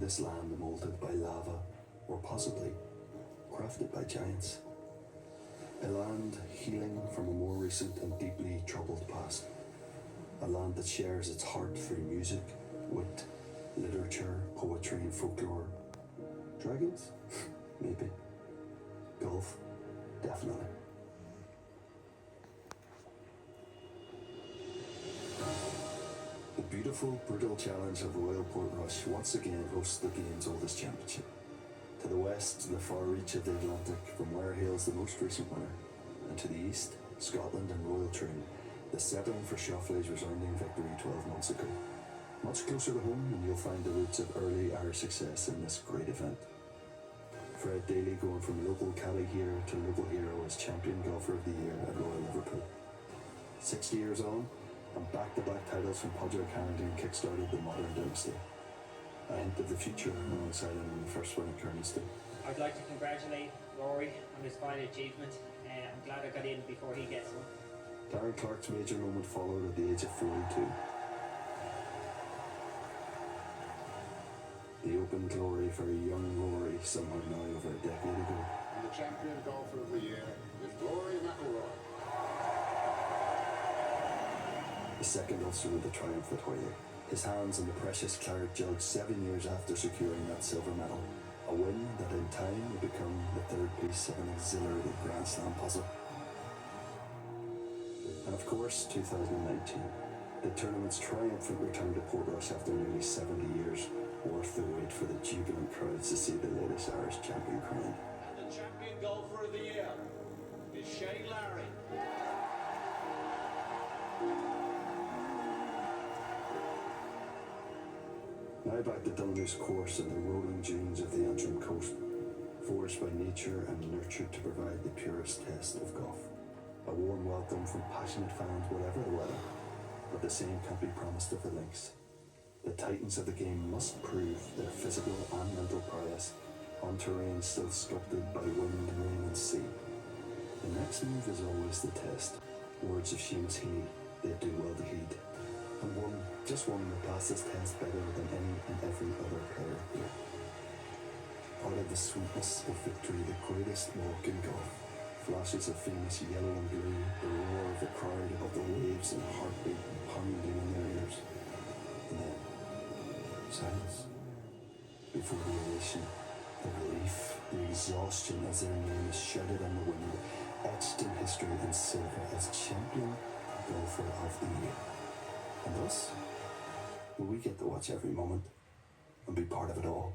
this land molded by lava, or possibly crafted by giants. A land healing from a more recent and deeply troubled past. A land that shares its heart through music, wit, literature, poetry and folklore. Dragons? Maybe. Golf? Definitely. The beautiful, brutal challenge of Royal Portrush once again hosts the game's oldest championship. To the west, the far reach of the Atlantic, from where hails the most recent winner, and to the east, Scotland and Royal Troon, the setting for Shoffley's resounding victory 12 months ago. Much closer to home, and you'll find the roots of early Irish success in this great event. Fred Daly going from local caddy here to local hero as champion golfer of the year at Royal Liverpool. 60 years on, and back-to-back titles from Podger Carrington kick-started the modern dynasty. A hint of the future alongside him in the first win at Kearney. I'd like to congratulate Rory on his final achievement. I'm glad I got in before he gets one. Darren Clark's major moment followed at the age of 42. The open glory for a young Rory somewhere now over a decade ago. And the champion golfer of the year is Rory McIlroy. The second ulster of the triumph at Hoyle. His hands on the precious Claret Jug 7 years after securing that silver medal. A win that in time would become the third piece of an exhilarating Grand Slam puzzle. And of course, 2019. The tournament's triumphant return to Portrush after nearly 70 years. Worth the wait for the jubilant crowds to see the latest Irish champion crowned. And the champion golfer of the year is Shane Larry. Now back to Dunluce course and the rolling dunes of the Antrim coast, forged by nature and nurtured to provide the purest test of golf. A warm welcome from passionate fans whatever the weather, but the same can't be promised of the links. The titans of the game must prove their physical and mental prowess on terrain still sculpted by wind, rain and sea. The next move is always the test. Words of Seamus Heaney, they do well to heed. And just one that passes test better than any and every other player here. Part of the sweetness of victory, the greatest walk in golf. Flashes of famous yellow and blue, the roar of the crowd, of the waves and heartbeat pounding in their ears. And then, silence. Before the elation, the relief, the exhaustion as their name is shouted on the wind, etched in history in silver as champion golfer of the year. And thus, will we get to watch every moment and be part of it all?